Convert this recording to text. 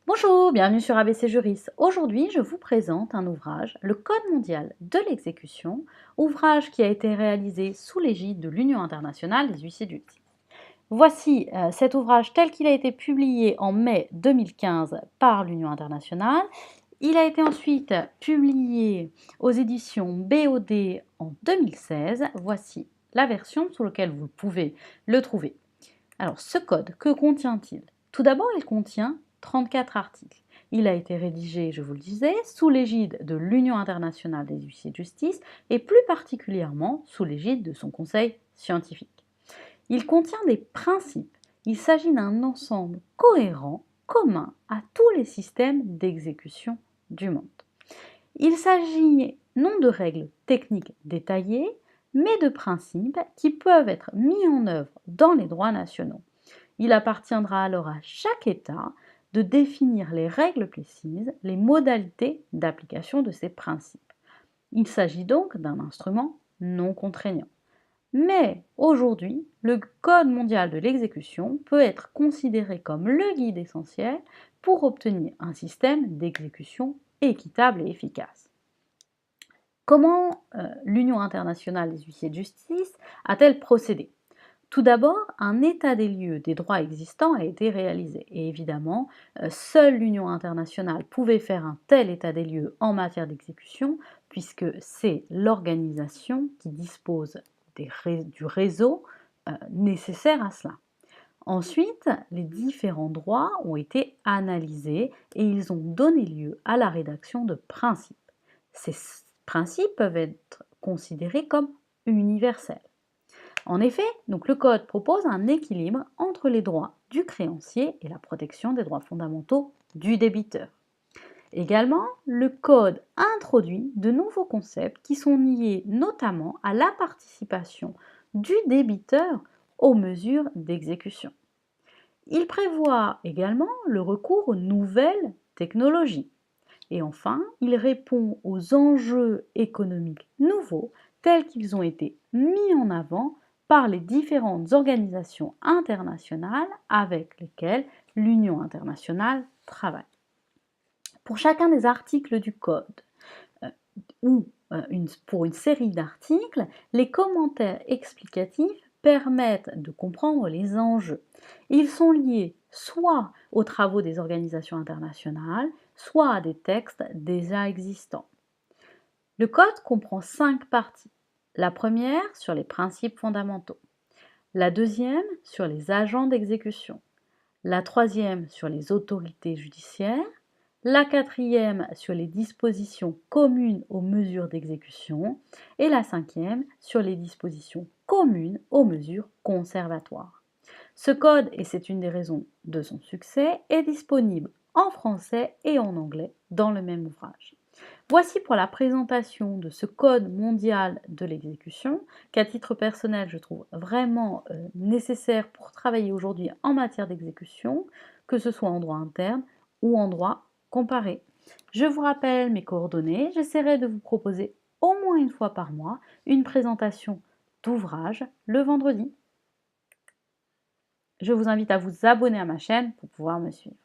Bonjour, bienvenue sur ABC Juris. Aujourd'hui, je vous présente un ouvrage, le Code mondial de l'exécution, ouvrage qui a été réalisé sous l'égide de l'Union internationale des huissiers de justice. Voici cet ouvrage tel qu'il a été publié en mai 2015 par l'Union internationale. Il a été ensuite publié aux éditions BOD en 2016. Voici la version sur laquelle vous pouvez le trouver. Alors, ce code, que contient-il? Tout d'abord, il contient 34 articles. Il a été rédigé, je vous le disais, sous l'égide de l'Union internationale des huissiers de justice et plus particulièrement sous l'égide de son conseil scientifique. Il contient des principes. Il s'agit d'un ensemble cohérent, commun à tous les systèmes d'exécution du monde. Il s'agit non de règles techniques détaillées, mais de principes qui peuvent être mis en œuvre dans les droits nationaux. Il appartiendra alors à chaque État de définir les règles précises, les modalités d'application de ces principes. Il s'agit donc d'un instrument non contraignant. Mais aujourd'hui, le Code mondial de l'exécution peut être considéré comme le guide essentiel pour obtenir un système d'exécution équitable et efficace. Comment l'Union internationale des huissiers de justice a-t-elle procédé? Tout d'abord, un état des lieux des droits existants a été réalisé. Et évidemment, seule l'Union internationale pouvait faire un tel état des lieux en matière d'exécution, puisque c'est l'organisation qui dispose du réseau nécessaire à cela. Ensuite, les différents droits ont été analysés et ils ont donné lieu à la rédaction de principes. Ces principes peuvent être considérés comme universels. En effet, donc le Code propose un équilibre entre les droits du créancier et la protection des droits fondamentaux du débiteur. Également, le Code introduit de nouveaux concepts qui sont liés notamment à la participation du débiteur aux mesures d'exécution. Il prévoit également le recours aux nouvelles technologies. Et enfin, il répond aux enjeux économiques nouveaux tels qu'ils ont été mis en avant par les différentes organisations internationales avec lesquelles l'Union internationale travaille. Pour chacun des articles du Code ou pour une série d'articles, les commentaires explicatifs permettent de comprendre les enjeux. Ils sont liés soit aux travaux des organisations internationales, soit à des textes déjà existants. Le Code comprend 5 parties. La première sur les principes fondamentaux, la deuxième sur les agents d'exécution, la troisième sur les autorités judiciaires, la quatrième sur les dispositions communes aux mesures d'exécution et la cinquième sur les dispositions communes aux mesures conservatoires. Ce code, et c'est une des raisons de son succès, est disponible en français et en anglais dans le même ouvrage. Voici pour la présentation de ce Code mondial de l'exécution, qu'à titre personnel, je trouve vraiment nécessaire pour travailler aujourd'hui en matière d'exécution, que ce soit en droit interne ou en droit comparé. Je vous rappelle mes coordonnées, j'essaierai de vous proposer au moins une fois par mois une présentation d'ouvrage le vendredi. Je vous invite à vous abonner à ma chaîne pour pouvoir me suivre.